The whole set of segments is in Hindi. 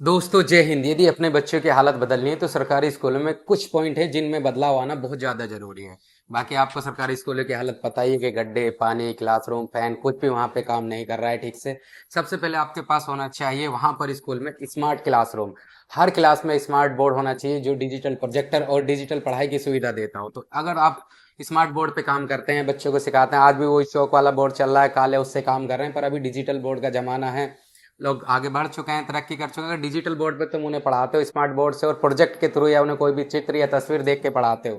दोस्तों जय हिंद। यदि अपने बच्चों की हालत बदलनी है तो सरकारी स्कूलों में कुछ पॉइंट है जिनमें बदलाव आना बहुत ज्यादा जरूरी है। बाकी आपको सरकारी स्कूलों की हालत पता ही है कि गड्ढे, पानी, क्लासरूम, फैन कुछ भी वहां पे काम नहीं कर रहा है ठीक से। सबसे पहले आपके पास होना चाहिए वहां पर स्कूल में स्मार्ट क्लासरूम। हर क्लास में स्मार्ट बोर्ड होना चाहिए जो डिजिटल प्रोजेक्टर और डिजिटल पढ़ाई की सुविधा देता हो। तो अगर आप स्मार्ट बोर्ड पे काम करते हैं, बच्चों को सिखाते हैं, आज भी वो चौक वाला बोर्ड चल रहा है, काले उससे काम कर रहे हैं, पर अभी डिजिटल बोर्ड का जमाना है। लोग आगे बढ़ चुके हैं, तरक्की कर चुके हैं। अगर डिजिटल बोर्ड पे तुम उन्हें पढ़ाते हो स्मार्ट बोर्ड से और प्रोजेक्ट के थ्रू या उन्हें कोई भी चित्र या तस्वीर देख के पढ़ाते हो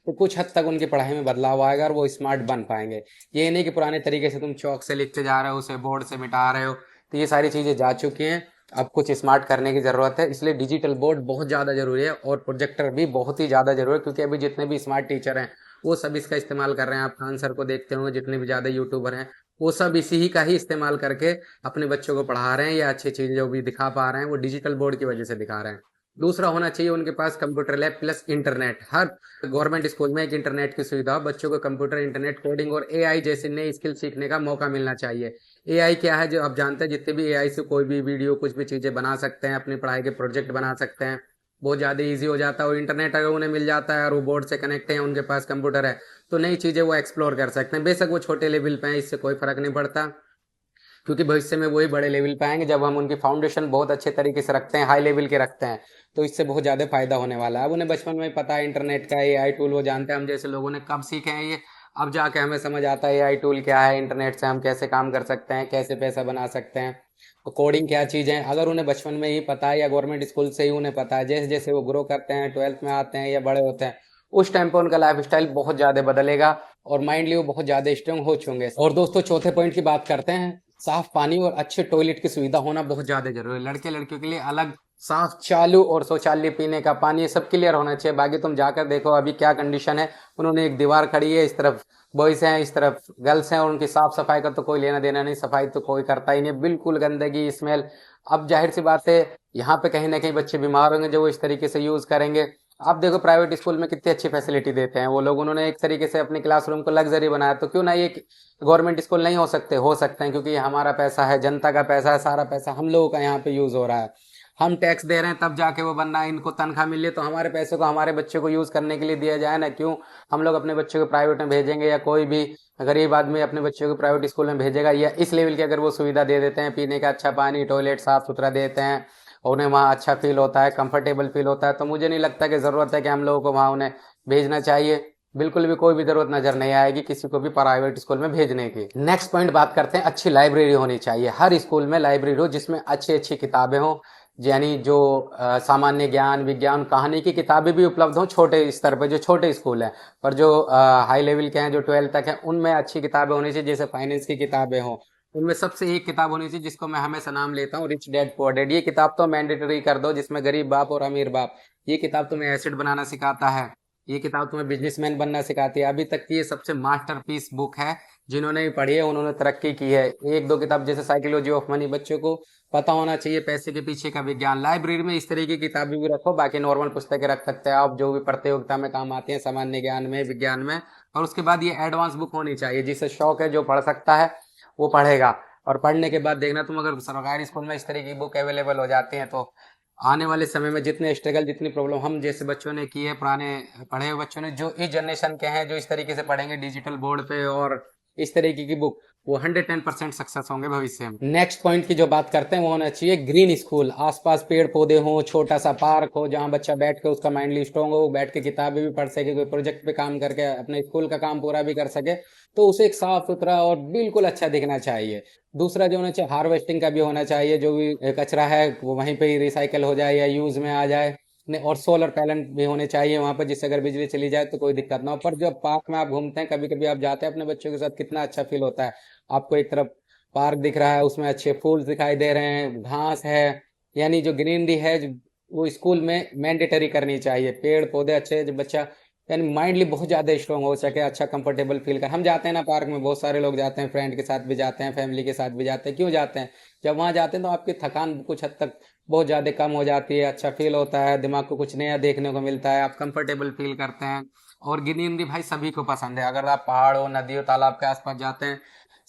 तो कुछ हद तक उनकी पढ़ाई में बदलाव आएगा और वो स्मार्ट बन पाएंगे। ये नहीं कि पुराने तरीके से तुम चौक से लिखते जा रहे हो, उसे बोर्ड से मिटा रहे हो। तो ये सारी चीजें जा चुकी हैं। अब कुछ स्मार्ट करने की जरूरत है, इसलिए डिजिटल बोर्ड बहुत ज्यादा जरूरी है और प्रोजेक्टर भी बहुत ही ज्यादा जरूरी है, क्योंकि अभी जितने भी स्मार्ट टीचर हैं वो सब इसका इस्तेमाल कर रहे हैं। आप खान सर को देखते होंगे, जितने भी ज्यादा यूट्यूबर हैं वो सब इसी ही का ही इस्तेमाल करके अपने बच्चों को पढ़ा रहे हैं या अच्छी चीजें जो भी दिखा पा रहे हैं वो डिजिटल बोर्ड की वजह से दिखा रहे हैं। दूसरा होना चाहिए उनके पास कंप्यूटर लैब प्लस इंटरनेट। हर गवर्नमेंट स्कूल में एक इंटरनेट की सुविधा हो, बच्चों को कंप्यूटर, इंटरनेट, कोडिंग और एआई जैसे नए स्किल सीखने का मौका मिलना चाहिए। एआई क्या है जो आप जानते हैं, जितने भी एआई से कोई भी वीडियो कुछ भी चीजें बना सकते हैं, अपनी पढ़ाई के प्रोजेक्ट बना सकते हैं, बहुत ज्यादा इजी हो जाता है। और इंटरनेट अगर उन्हें मिल जाता है और वो बोर्ड से कनेक्ट है, उनके पास कंप्यूटर है, तो नई चीजें वो एक्सप्लोर कर सकते हैं। बेशक वो छोटे लेवल पे हैं, इससे कोई फर्क नहीं पड़ता, क्योंकि भविष्य में वही बड़े लेवल पे आएंगे जब हम उनकी फाउंडेशन बहुत अच्छे तरीके से रखते हैं, हाई लेवल के रखते हैं। तो इससे बहुत ज्यादा फायदा होने वाला है। अब उन्हें बचपन में ही पता है इंटरनेट का, एआई टूल वो जानते हैं। हम जैसे लोगों ने कब सीखे हैं ये, अब जाके हमें समझ आता है एआई टूल क्या है, इंटरनेट से हम कैसे काम कर सकते हैं, कैसे पैसा बना सकते हैं, तो कोडिंग क्या चीज़ है। अगर उन्हें बचपन में ही पता है या गवर्नमेंट स्कूल से ही उन्हें पता है, जैसे जैसे वो ग्रो करते हैं, 12th में आते हैं या बड़े होते हैं, उस टाइम पे उनका लाइफ स्टाइल बहुत ज्यादा बदलेगा और माइंडली वो बहुत ज्यादा स्ट्रांग हो चुके हैं। और दोस्तों चौथे पॉइंट की बात करते हैं। साफ पानी और अच्छे टॉयलेट की सुविधा होना बहुत ज्यादा जरूरी है। लड़के लड़कियों के लिए अलग साफ चालू और शौचालय, पीने का पानी, ये सब क्लियर होना चाहिए। बाकी तुम जाकर देखो अभी क्या कंडीशन है। उन्होंने एक दीवार खड़ी है, इस तरफ बॉयज हैं, इस तरफ गर्ल्स हैं, और उनकी साफ सफाई का तो कोई लेना देना नहीं। सफाई तो कोई करता ही नहीं, बिल्कुल गंदगी, स्मेल। अब जाहिर सी बात है यहाँ पे कहीं ना कहीं बच्चे बीमार होंगे जो वो इस तरीके से यूज करेंगे। आप देखो प्राइवेट स्कूल में कितनी अच्छी फैसिलिटी देते हैं वो लोग, उन्होंने एक तरीके से अपने क्लासरूम को लग्जरी बनाया। तो क्यों ना ये गवर्नमेंट स्कूल नहीं हो सकते हैं, क्योंकि ये हमारा पैसा है, जनता का पैसा है, सारा पैसा हम लोगों का यहाँ पे यूज हो रहा है। हम टैक्स दे रहे हैं तब जाके वो बनना है, इनको तनख्वाह मिल रही है, तो हमारे पैसे को हमारे बच्चों को यूज करने के लिए दिया जाए ना। क्यों हम लोग अपने बच्चों को प्राइवेट में भेजेंगे, या कोई भी गरीब आदमी अपने बच्चों को प्राइवेट स्कूल में भेजेगा, या इस लेवल की अगर वो सुविधा दे देते हैं, पीने का अच्छा पानी, टॉयलेट साफ सुथरा देते हैं और उन्हें वहाँ अच्छा फील होता है, कंफर्टेबल फील होता है, तो मुझे नहीं लगता कि ज़रूरत है कि हम लोगों को वहाँ उन्हें भेजना चाहिए। बिल्कुल भी कोई भी जरूरत नजर नहीं आएगी किसी को भी प्राइवेट स्कूल में भेजने की। नेक्स्ट पॉइंट बात करते हैं, अच्छी लाइब्रेरी होनी चाहिए। हर स्कूल में लाइब्रेरी हो जिसमें अच्छी अच्छी किताबें हो, यानी जो सामान्य ज्ञान, विज्ञान, कहानी की किताबें भी उपलब्ध हों छोटे स्तर पर, जो छोटे स्कूल हैं। पर जो हाई लेवल के हैं, जो 12th तक हैं, उनमें अच्छी किताबें होनी चाहिए, जैसे फाइनेंस की किताबें हों। उनमें सबसे एक किताब होनी चाहिए जिसको मैं हमेशा नाम लेता हूँ, रिच डैड पुअर डैड। ये किताब तो मैंडेटरी कर दो, जिसमें गरीब बाप और अमीर बाप। ये किताब तुम्हें एसेट बनाना सिखाता है, ये किताब तुम्हें बिजनेसमैन बनना सिखाती है। अभी तक की ये सबसे मास्टरपीस बुक है। जिन्होंने भी पढ़ी है उन्होंने तरक्की की है। एक दो किताब जैसे साइकोलॉजी ऑफ मनी, बच्चों को पता होना चाहिए पैसे के पीछे का विज्ञान। लाइब्रेरी में इस तरीके की किताबें भी रखो, बाकी नॉर्मल पुस्तकें रख सकते हैं आप, जो भी प्रतियोगिता में काम आती हैं, सामान्य ज्ञान में, विज्ञान में। और उसके बाद ये एडवांस बुक होनी चाहिए, जिसे शौक है, जो पढ़ सकता है वो पढ़ेगा। और पढ़ने के बाद देखना, तुम अगर सरकारी स्कूल में इस तरीके की बुक अवेलेबल हो जाती हैं तो आने वाले समय में जितने स्ट्रगल, जितनी प्रॉब्लम हम जैसे बच्चों ने की है, पुराने पढ़े हुए बच्चों ने, जो इस जनरेशन के हैं, जो इस तरीके से पढ़ेंगे डिजिटल बोर्ड पे और इस तरीके की बुक, वो 110% सक्सेस होंगे भविष्य में। नेक्स्ट पॉइंट की जो बात करते हैं वो होना चाहिए ग्रीन स्कूल। आसपास पेड़ पौधे हों, छोटा सा पार्क हो जहाँ बच्चा बैठ के उसका माइंडली स्ट्रांग हो, वो बैठ के किताबें भी पढ़ सके, कोई प्रोजेक्ट पे काम करके अपने स्कूल का काम पूरा भी कर सके। तो उसे एक साफ सुथरा और बिल्कुल अच्छा दिखना चाहिए। दूसरा जो होना चाहिए, हार्वेस्टिंग का भी होना चाहिए, जो भी कचरा है वो वहीं पे ही रिसाइकल हो जाए या यूज में आ जाए। और सोलर पैनल भी होने चाहिए वहां पर, जिससे अगर बिजली चली जाए तो कोई दिक्कत ना हो। पर जब पार्क में आप घूमते हैं, कभी कभी आप जाते हैं अपने बच्चों के साथ, कितना अच्छा फील होता है। आपको एक तरफ पार्क दिख रहा है, उसमें अच्छे फूल दिखाई दे रहे हैं, घास है, यानी जो ग्रीनरी है वो स्कूल में मैंडेटरी करनी चाहिए। पेड़ पौधे अच्छे, जो बच्चा यानी माइंडली बहुत ज्यादा स्ट्रांग हो सके, अच्छा कंफर्टेबल फील कर। हम जाते हैं ना पार्क में, बहुत सारे लोग जाते हैं, फ्रेंड के साथ भी जाते हैं, फैमिली के साथ भी जाते हैं। क्यों जाते हैं? जब वहां जाते हैं तो आपकी थकान कुछ हद तक बहुत ज्यादा कम हो जाती है, अच्छा फील होता है, दिमाग को कुछ नया देखने को मिलता है, आप कंफर्टेबल फील करते हैं। और ग्रीनरी भाई सभी को पसंद है। अगर आप पहाड़ हो, नदी हो, तालाब के आसपास जाते हैं,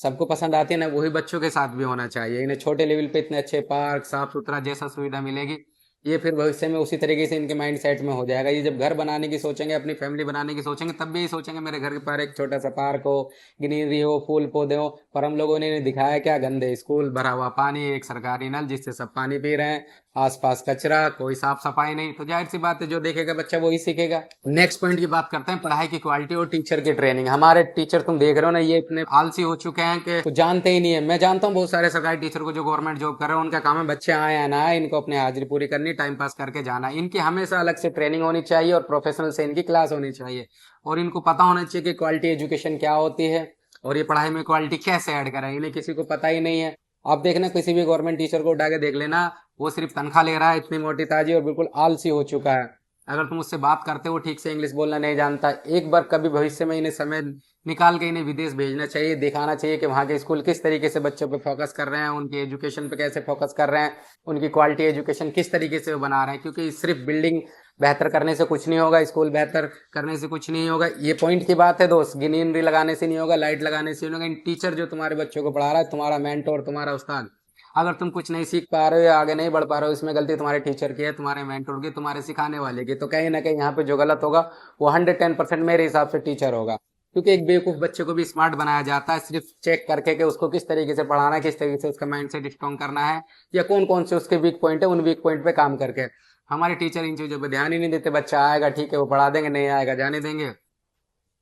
सबको पसंद आती है ना, वही बच्चों के साथ भी होना चाहिए। इन्हें छोटे लेवल पे इतने अच्छे पार्क, साफ सुथरा जैसा सुविधा मिलेगी, ये फिर भविष्य में उसी तरीके से इनके माइंड सेट में हो जाएगा। ये जब घर बनाने की सोचेंगे, अपनी फैमिली बनाने की सोचेंगे, तब भी यही सोचेंगे मेरे घर के पास एक छोटा सा पार्क हो, ग्रीनरी हो, फूल पौधे हो। पर हम लोगों ने इन्हें दिखाया क्या, गंदे स्कूल, भरा हुआ पानी, एक सरकारी नल जिससे सब पानी पी रहे हैं, आसपास कचरा, कोई साफ सफाई नहीं। तो जाहिर सी बात है, जो देखेगा बच्चा वही सीखेगा। नेक्स्ट पॉइंट की बात करते हैं, पढ़ाई की क्वालिटी और टीचर की ट्रेनिंग। हमारे टीचर तुम देख रहे हो ना, ये इतने आलसी हो चुके हैं कि कुछ जानते ही नहीं है। मैं जानता हूँ बहुत सारे सरकारी टीचर को जो गवर्नमेंट जॉब कर रहे हैं, उनका काम है बच्चे आए या ना आए, इनको अपनी हाजिरी पूरी करनी, टाइम पास करके जाना। इनकी हमेशा अलग से ट्रेनिंग होनी चाहिए और प्रोफेशनल से इनकी क्लास होनी चाहिए। और इनको पता होना चाहिए कि क्वालिटी एजुकेशन क्या होती है और ये पढ़ाई में क्वालिटी कैसे ऐड करें। इन्हें किसी को पता ही नहीं है। आप देखना, किसी भी गवर्नमेंट टीचर को उठा के देख लेना, वो सिर्फ तनख्वाह ले रहा है, इतनी मोटी ताजी, और बिल्कुल आलसी हो चुका है। अगर तुम उससे बात करते हो, ठीक से इंग्लिश बोलना नहीं जानता, एक बार कभी भविष्य में इन्हें समय निकाल के इन्हें विदेश भेजना चाहिए, दिखाना चाहिए कि वहाँ के स्कूल किस तरीके से बच्चों पे फोकस कर रहे हैं, उनकी एजुकेशन पे कैसे फोकस कर रहे हैं, उनकी क्वालिटी एजुकेशन किस तरीके से वो बना रहे हैं। क्योंकि सिर्फ बिल्डिंग बेहतर करने से कुछ नहीं होगा, स्कूल बेहतर करने से कुछ नहीं होगा। ये पॉइंट की बात है दोस्त, ग्रीनरी लगाने से नहीं होगा, लाइट लगाने से नहीं होगा। इन टीचर जो तुम्हारे बच्चों को पढ़ा रहा है, तुम्हारा मेंटोर, तुम्हारा उस्ताद, अगर तुम कुछ नहीं सीख पा रहे हो या आगे नहीं बढ़ पा रहे हो, इसमें गलती तुम्हारे टीचर की है, तुम्हारे मेंटोर की, तुम्हारे सिखाने वाले की। तो कहीं ना कहीं यहाँ पे जो गलत होगा वो 110% मेरे हिसाब से टीचर होगा। क्योंकि एक बेवकूफ बच्चे को भी स्मार्ट बनाया जाता है सिर्फ चेक करके कि उसको किस तरीके से पढ़ाना है, किस तरीके से उसका माइंड सेट स्ट्रॉन्ग करना है, या कौन कौन से उसके वीक पॉइंट है, उन वीक पॉइंट पे काम करके। हमारे टीचर इन चीजों पर ध्यान ही नहीं देते। बच्चा आएगा ठीक है, वो पढ़ा देंगे, नहीं आएगा जाने देंगे,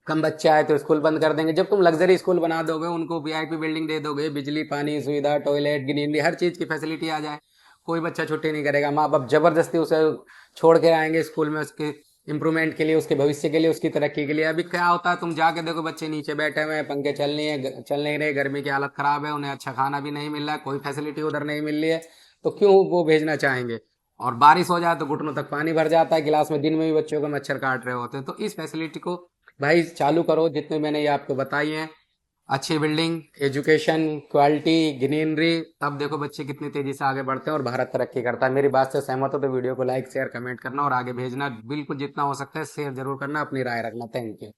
कम बच्चे आए तो स्कूल बंद कर देंगे। जब तुम लग्जरी स्कूल बना दोगे, उनको वीआईपी बिल्डिंग दे दोगे, बिजली पानी सुविधा, टॉयलेट, ग्रीनरी, हर चीज की फैसिलिटी आ जाए, कोई बच्चा छुट्टी नहीं करेगा। माँ बाप जबरदस्ती उसे छोड़ के आएंगे स्कूल में, उसके इंप्रूवमेंट के लिए, उसके भविष्य के लिए, उसकी तरक्की के लिए। अभी क्या होता है, तुम जाके देखो बच्चे नीचे बैठे हुए हैं, पंखे चल नहीं रहे, गर्मी की हालत खराब है, उन्हें अच्छा खाना भी नहीं मिल रहा है, कोई फैसिलिटी उधर नहीं मिल रही है, तो क्यों वो भेजना चाहेंगे। और बारिश हो जाए तो घुटनों तक पानी भर जाता है गिलास में, दिन में भी बच्चों को मच्छर काट रहे होते हैं। तो इस फैसिलिटी को भाई चालू करो, जितने मैंने ये आपको बताई हैं। अच्छी बिल्डिंग, एजुकेशन, क्वालिटी, ग्रीनरी, तब देखो बच्चे कितनी तेजी से आगे बढ़ते हैं और भारत तरक्की करता है। मेरी बात से सहमत हो तो वीडियो को लाइक शेयर कमेंट करना और आगे भेजना, बिल्कुल जितना हो सकता है शेयर जरूर करना, अपनी राय रखना। Thank you.